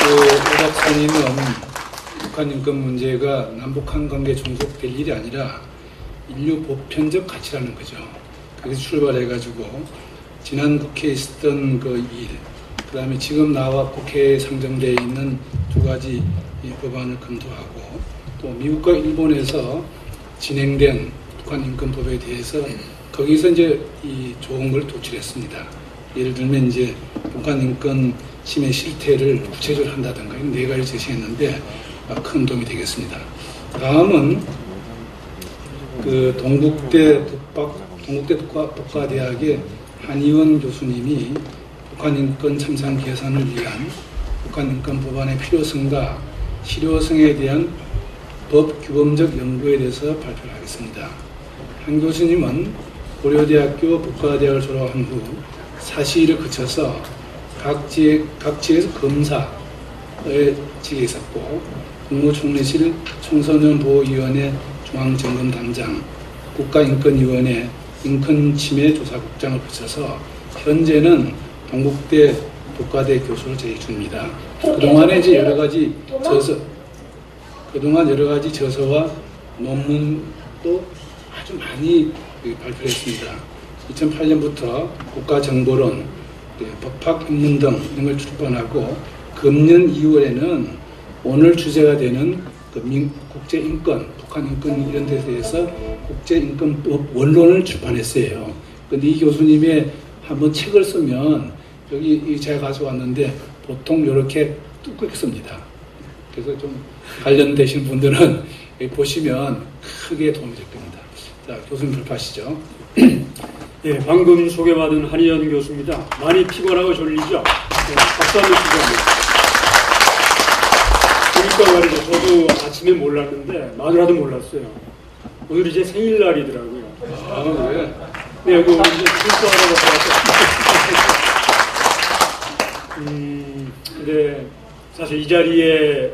오 박사님은 북한 인권 문제가 남북한 관계에 종속될 일이 아니라 인류 보편적 가치라는 거죠. 그래서 출발해가지고 지난 국회에 있었던 그 일, 그 다음에 지금 나와 국회에 상정되어 있는 두 가지 이 법안을 검토하고 또 미국과 일본에서 진행된 북한 인권법에 대해서 거기서 이제 이 좋은 걸 도출했습니다. 예를 들면 이제 북한 인권 침해 실태를 구체적으로 한다든가 이런 네 가지 제시했는데 큰 도움이 되겠습니다. 다음은 그 동국대 독과대학의 한의원 교수님이 북한 인권 참상 개선을 위한 북한 인권 법안의 필요성과 실효성에 대한 법 규범적 연구에 대해서 발표를 하겠습니다. 한 교수님은 고려대학교 북과대학을 졸업한 후 사시를 거쳐서 각지에서 검사의 직에 있었고 국무총리실 청소년보호위원회 중앙점검단장, 국가인권위원회 인권침해조사국장을 거쳐서 현재는 동국대 독과대 교수를 재직 중입니다. 그동안에 이제 여러 가지 저서와 논문도 아주 많이 발표했습니다. 2008년부터 국가정보론, 법학인문 등 이런 걸 출판하고 금년 2월에는 오늘 주제가 되는 그 국제인권, 북한 인권 이런 데 대해서 국제인권법 원론을 출판했어요. 근데 이 교수님의 한번 책을 쓰면 여기 제가 가져왔는데 보통 이렇게 두껍게 씁니다. 그래서 좀 관련되신 분들은 보시면 크게 도움이 될 겁니다. 자, 교수님 발표하시죠. 예, 방금 소개받은 한의연 교수입니다. 많이 피곤하고 졸리죠? 네, 박수 한번 주세요. 그러니까 말이죠. 저도 아침에 몰랐는데 마누라도 몰랐어요. 오늘이 제 생일날이더라고요. 아, 왜? 네, 여기 이제 출소하라고 들어왔어요. 근데 사실 이 자리에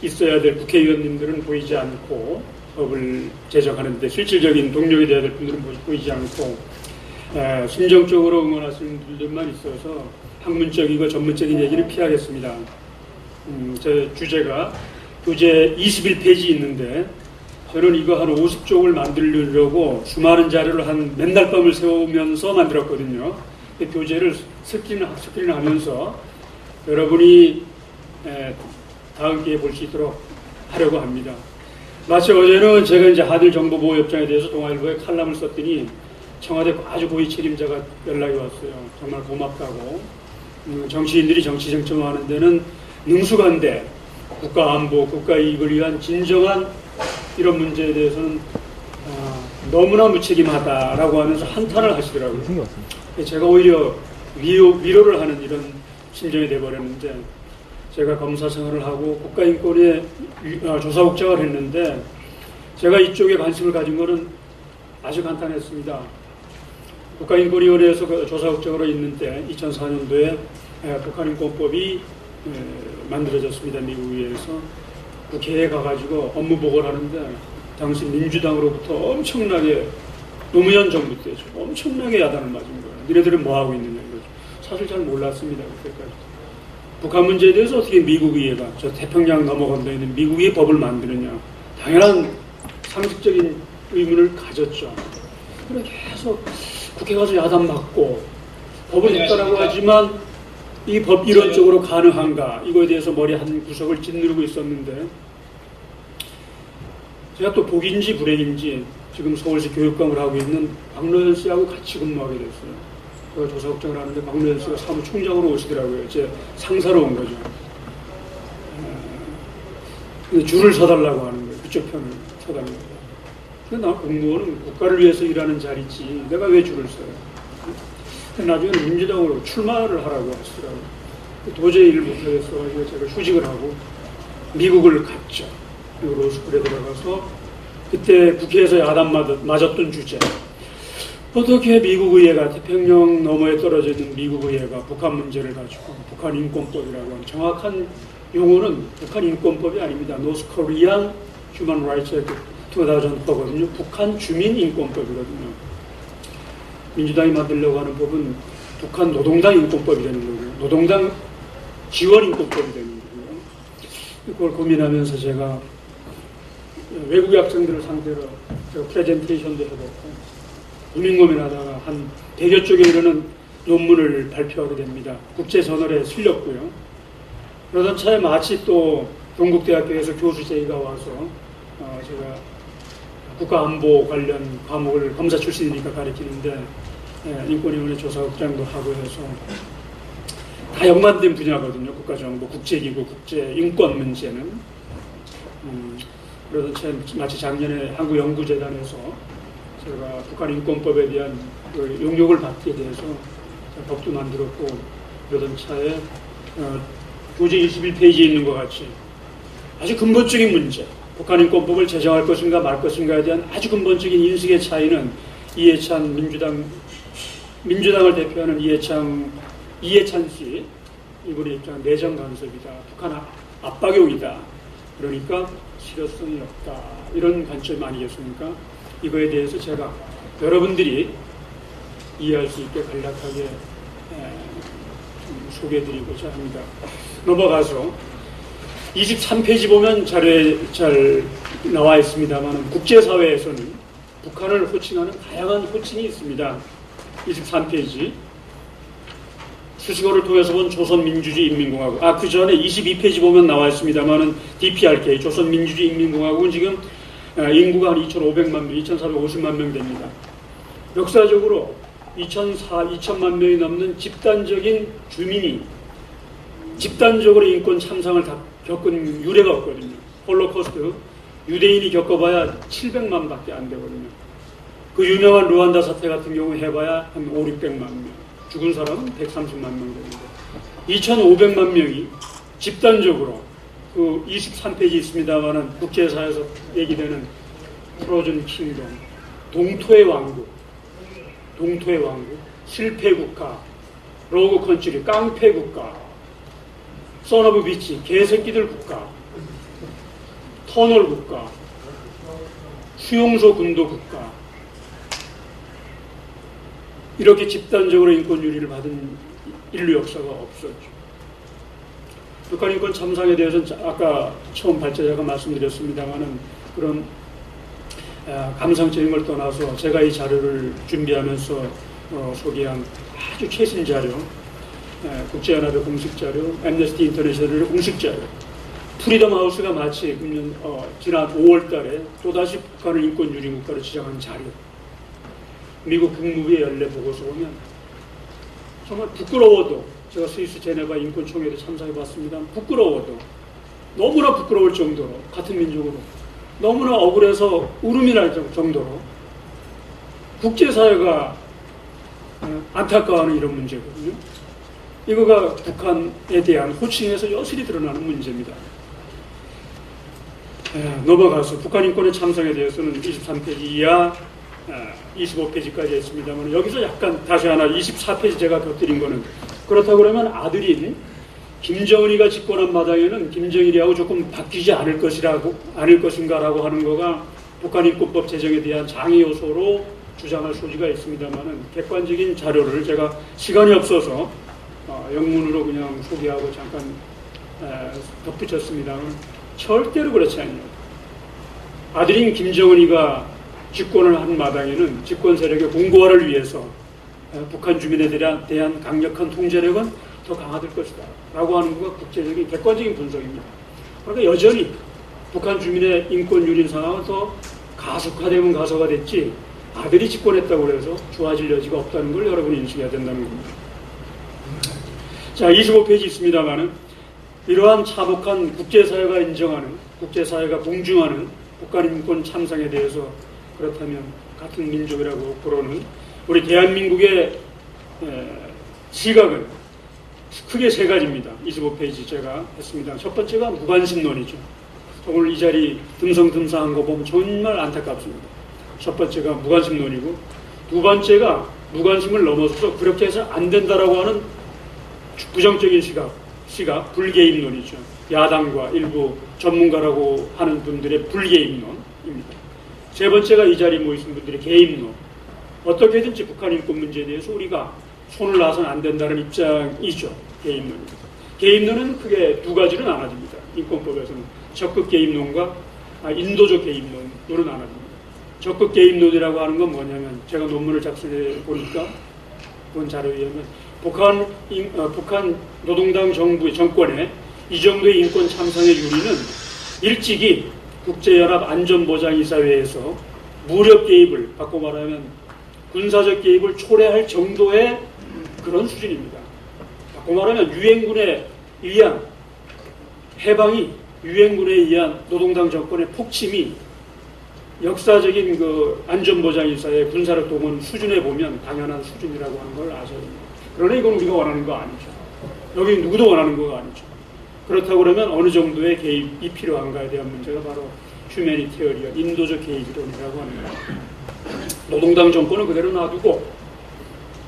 있어야 될 국회의원님들은 보이지 않고 법을 제정하는데 실질적인 동력이 되어야 될 분들은 보이지 않고 심정적으로 응원하시는 분들만 있어서 학문적이고 전문적인 얘기는 피하겠습니다. 제 주제가 교재 21페이지 있는데 저는 이거 한 50쪽을 만들려고 수많은 자료를 한 맨날 밤을 새우면서 만들었거든요. 교재를 스크린 하면서 여러분이 다음 기회에 볼 수 있도록 하려고 합니다. 마치 어제는 제가 이제 하늘 정보보호협정에 대해서 동아일보에 칼럼을 썼더니 청와대 아주 고위 책임자가 연락이 왔어요. 정말 고맙다고. 정치인들이 정치 정점하는 데는 능수관대, 국가안보, 국가이익을 위한 진정한 이런 문제에 대해서는 너무나 무책임하다라고 하면서 한탄을 하시더라고요. 제가 오히려 위로를 하는 이런 심정이 돼버렸는데 제가 검사 생활을 하고 국가인권의 조사국장을 했는데 제가 이쪽에 관심을 가진 것은 아주 간단했습니다. 국가인권위원회에서 조사국장으로 있는 때 2004년도에 북한인권법이 만들어졌습니다. 미국 의회에서 국회에 가가지고 업무 보고를 하는데 당시 민주당으로부터 엄청나게 노무현 정부 때죠. 엄청나게 야단을 맞은 거예요. 니네들은 뭐하고 있느냐 이거죠. 사실 잘 몰랐습니다. 그때까지. 북한 문제에 대해서 어떻게 미국 의회가 저 태평양 넘어 건너에 있는 미국의 법을 만드느냐. 당연한 상식적인 의문을 가졌죠. 그래 계속 국회 가서 야단 맞고 법을 있다라고 하지만 이 법 이론적으로 가능한가 이거에 대해서 머리 한 구석을 짓누르고 있었는데 제가 또 복인지 불행인지 지금 서울시 교육감을 하고 있는 박노현 씨하고 같이 근무하게 됐어요. 제가 조사국장을 하는데 박노현 씨가 사무총장으로 오시더라고요. 제 상사로 온 거죠. 근데 줄을 서달라고 하는 거예요. 그쪽 편을 서달라고. 근데 나 공무원은 국가를 위해서 일하는 자리지 내가 왜 줄을 서요? 나중에는 민주당으로 출마를 하라고 하시더라고요. 도저히 일을 못하겠어가지고 제가 휴직을 하고 미국을 갔죠. 미국 로스쿨에 들어가서 그때 국회에서 야단 맞았던 주제. 어떻게 미국 의회가 태평양 너머에 떨어져 있는 미국 의회가 북한 문제를 가지고 북한 인권법이라고 하는 정확한 용어는 북한 인권법이 아닙니다. North Korean Human Rights Act 2004거든요. 북한 주민 인권법이거든요. 민주당이 만들려고 하는 법은 북한 노동당 인권법이 되는 거고요. 노동당 지원 인권법이 되는 거예요. 그걸 고민하면서 제가 외국의 학생들을 상대로 제가 프레젠테이션도 해봤고 고민하다가 한 100여 쪽에 이르는 논문을 발표하게 됩니다. 국제저널에 실렸고요. 그러던 차에 마치 또 동국대학교에서 교수 제의가 와서 제가 국가안보 관련 과목을 검사 출신이니까 가르치는데 인권위원회 조사국장도 하고 해서 다 연관된 분야거든요. 국가정보, 국제기구, 국제인권 문제는. 그러던 차에 마치 작년에 한국연구재단에서 제가 북한인권법에 대한 그 용역을 받게 돼서 법도 만들었고 그러던 차에 교재 21페이지에 있는 것 같이 아주 근본적인 문제, 북한인권법을 제정할 것인가 말 것인가에 대한 아주 근본적인 인식의 차이는 이해찬 민주당을 대표하는 이해찬 씨, 이분의 입장은 내정 간섭이다, 북한 압박용이다, 그러니까 실효성이 없다, 이런 관점 아니겠습니까? 이거에 대해서 제가 여러분들이 이해할 수 있게 간략하게 좀 소개해드리고자 합니다. 넘어가서 23페이지 보면 자료에 잘 나와 있습니다만 국제사회에서는 북한을 호칭하는 다양한 호칭이 있습니다. 23페이지 수식어를 통해서 본 조선민주주의 인민공화국, 그 전에 22페이지 보면 나와 있습니다만 DPRK 조선민주주의 인민공화국은 지금 인구가 한 2,500만 명, 2,450만 명 됩니다. 역사적으로 2,000만 명이 넘는 집단적인 주민이 집단적으로 인권 참상을 다 겪은 유례가 없거든요. 홀로코스트 유대인이 겪어봐야 700만 밖에 안 되거든요. 그 유명한 루안다 사태 같은 경우 해봐야 한 5, 600만 명, 죽은 사람은 130만 명 됩니다. 2,500만 명이 집단적으로 그 23페이지 있습니다만은 국제사에서 얘기되는 프로즌 킹덤, 동토의 왕국, 실패국가, 로그 컨트리, 깡패국가, 선오브 비치, 개새끼들 국가, 터널 국가, 수용소 군도 국가, 이렇게 집단적으로 인권 유리를 받은 인류 역사가 없었죠. 북한 인권 참상에 대해서는 아까 처음 발제자가 말씀드렸습니다만은 그런 감상적인 걸 떠나서 제가 이 자료를 준비하면서 소개한 아주 최신 자료, 국제연합의 공식 자료, 앰너스티 인터내셔널의 공식 자료, 프리덤 하우스가 마치 지난 5월 달에 또다시 북한을 인권 유리 국가로 지정한 자료, 미국 국무부의 연례 보고서 보면 정말 부끄러워도, 제가 스위스 제네바 인권총회에 참석해봤습니다. 부끄러워도, 너무나 부끄러울 정도로, 같은 민족으로 너무나 억울해서 울음이 날 정도로 국제사회가 안타까워하는 이런 문제거든요. 이거가 북한에 대한 호칭에서 여실히 드러나는 문제입니다. 넘어가서 북한 인권의 참상에 대해서는 23페이지 이하 25페이지까지 했습니다만 여기서 약간 다시 하나 24페이지 제가 곁들인 거는, 그렇다고 그러면 아들인 김정은이가 집권한 마당에는 김정일이하고 조금 바뀌지 않을 것인가라고 하는 거가 북한인권법 제정에 대한 장애 요소로 주장할 소지가 있습니다만은 객관적인 자료를 제가 시간이 없어서 영문으로 그냥 소개하고 잠깐 덧붙였습니다만 절대로 그렇지 않아요. 아들인 김정은이가 집권을 한 마당에는 집권 세력의 공고화를 위해서 북한 주민에 대한 강력한 통제력은 더 강화될 것이다 라고 하는 것가 국제적인 객관적인 분석입니다. 그러니까 여전히 북한 주민의 인권 유린 상황은 더 가속화되면 가속화됐지 아들이 집권했다고 해서 좋아질 여지가 없다는 걸 여러분이 인식해야 된다는 겁니다. 자, 25페이지 있습니다만은 이러한 참혹한 국제사회가 인정하는, 국제사회가 공중하는 북한 인권 참상에 대해서 그렇다면 같은 민족이라고 부르는 우리 대한민국의 시각은 크게 세 가지입니다. 25페이지 제가 했습니다. 첫 번째가 무관심론이죠. 오늘 이 자리 듬성듬성한 거 보면 정말 안타깝습니다. 첫 번째가 무관심론이고, 두 번째가 무관심을 넘어서서 그렇게 해서 안 된다라고 하는 부정적인 시각 불개입론이죠. 야당과 일부 전문가라고 하는 분들의 불개입론입니다. 세 번째가 이 자리에 모이신 분들의 개입론. 어떻게든지 북한 인권 문제에 대해서 우리가 손을 놔서는 안 된다는 입장이죠. 개입론입니다. 개입론은 크게 두 가지로 나눠집니다. 인권법에서는 적극 개입론과 인도적 개입론으로 나눠집니다. 적극 개입론이라고 하는 건 뭐냐면 제가 논문을 작성해 보니까 본 자료에 의하면 북한 노동당 정권의 이 정도의 인권 참상의 유리는 일찍이 국제연합안전보장이사회에서 무력 개입을, 바꿔 말하면 군사적 개입을 초래할 정도의 그런 수준입니다. 바꿔 말하면 유엔군에 의한 해방이, 유엔군에 의한 노동당 정권의 폭침이 역사적인 그 안전보장이사회 군사력 동원 수준에 보면 당연한 수준이라고 하는 걸 아셔야 됩니다. 그러나 이건 우리가 원하는 거 아니죠. 여기 누구도 원하는 거 아니죠. 그렇다고 그러면 어느 정도의 개입이 필요한가에 대한 문제가 바로 휴메니테어리언, 인도적 개입이론이라고 하는 거예요. 노동당 정권은 그대로 놔두고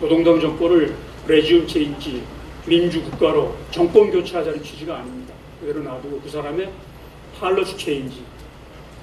노동당 정권을 레지움 체인지, 민주국가로 정권 교체하자는 취지가 아닙니다. 그대로 놔두고 그 사람의 팔러스 체인지,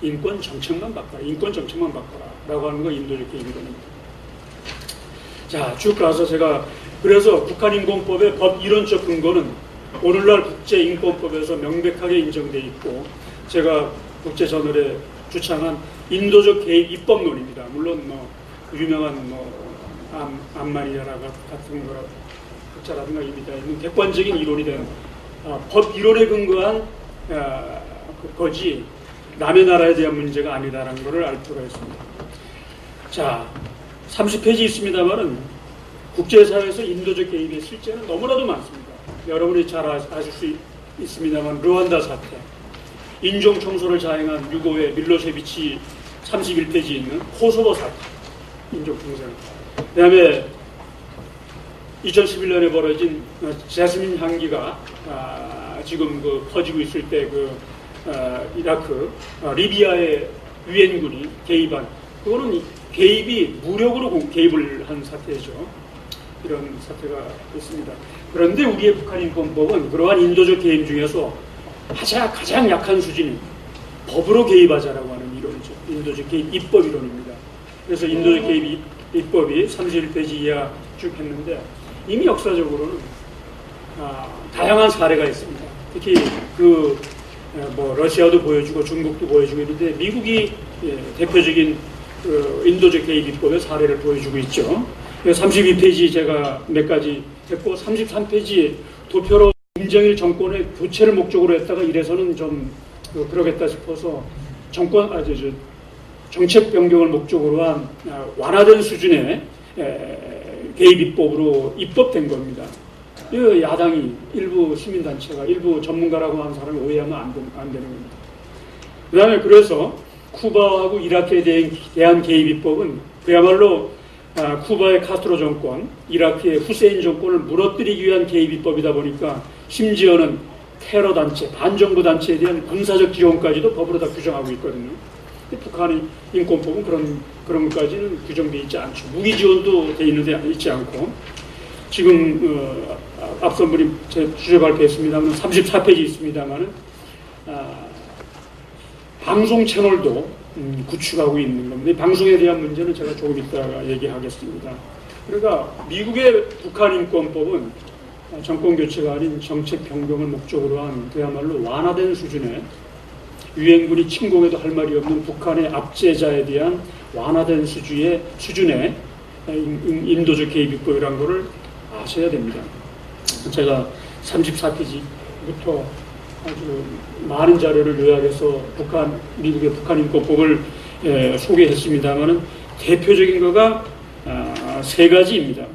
인권 정책만 바꿔라, 인권 정책만 바꿔라 라고 하는 거 인도적 개입이론입니다. 자, 쭉 가서 제가 그래서 북한인권법의 법 이론적 근거는 오늘날 국제인권법에서 명백하게 인정되어 있고 제가 국제저널에 주창한 인도적 개입 입법론입니다. 물론 유명한 암마니아라 같은 거라 학자라든가 이미 다 있는 객관적인 이론이 된 법 이론에 근거한 거지 남의 나라에 대한 문제가 아니다라는 것을 알 필요가 있습니다. 자, 30페이지 있습니다만은 국제사회에서 인도적 개입의 실제는 너무나도 많습니다. 여러분이 잘 아실 수 있습니다만 르완다 사태, 인종 청소를 자행한 유고의 밀로세비치 31페이지 있는 코소보 사태, 인종 평생. 그다음에 2011년에 벌어진 자스민 향기가 지금 퍼지고 있을 때 이라크, 리비아의 유엔군이 개입한, 그거는 개입이 무력으로 개입을 한 사태죠. 이런 사태가 있습니다. 그런데 우리의 북한인권법은 그러한 인도적 개입 중에서 가장 약한 수준인 법으로 개입하자라고 하는 이론이죠. 인도적 개입 입법 이론입니다. 그래서 인도적 개입 입법이 31페이지 이하 쭉 했는데 이미 역사적으로는 다양한 사례가 있습니다. 특히 러시아도 보여주고 중국도 보여주고 있는데 미국이 대표적인 인도적 개입 입법의 사례를 보여주고 있죠. 32페이지 제가 몇 가지 했고 33페이지 도표로 김정일 정권의 교체를 목적으로 했다가 이래서는 좀 그러겠다 싶어서 정책 변경을 목적으로 한 완화된 수준의 개입 입법으로 입법된 겁니다. 야당이 일부 시민단체가 일부 전문가라고 하는 사람을 오해하면 안 되는 겁니다. 그 다음에 그래서 쿠바하고 이라크에 대한 개입 입법은 그야말로 쿠바의 카스트로 정권, 이라크의 후세인 정권을 무너뜨리기 위한 개입 입법이다 보니까 심지어는 테러 단체, 반정부 단체에 대한 군사적 지원까지도 법으로 다 규정하고 있거든요. 북한의 인권법은 그런 것까지는 규정되어 있지 않죠. 무기 지원도 되어 있는데 있지 않고 지금 앞선 분이 제 주제 발표했습니다만 34페이지 있습니다만은 방송 채널도 구축하고 있는 겁니다. 이 방송에 대한 문제는 제가 조금 이따가 얘기하겠습니다. 그러니까 미국의 북한인권법은 정권 교체가 아닌 정책 변경을 목적으로 한 그야말로 완화된 수준의 유엔군이 침공해도 할 말이 없는 북한의 압제자에 대한 완화된 수준의 인도적 개입 입법이라는 것을 아셔야 됩니다. 제가 34페이지부터 아주 많은 자료를 요약해서 미국의 북한인권법을 소개했습니다만은 대표적인 거가 세 가지입니다.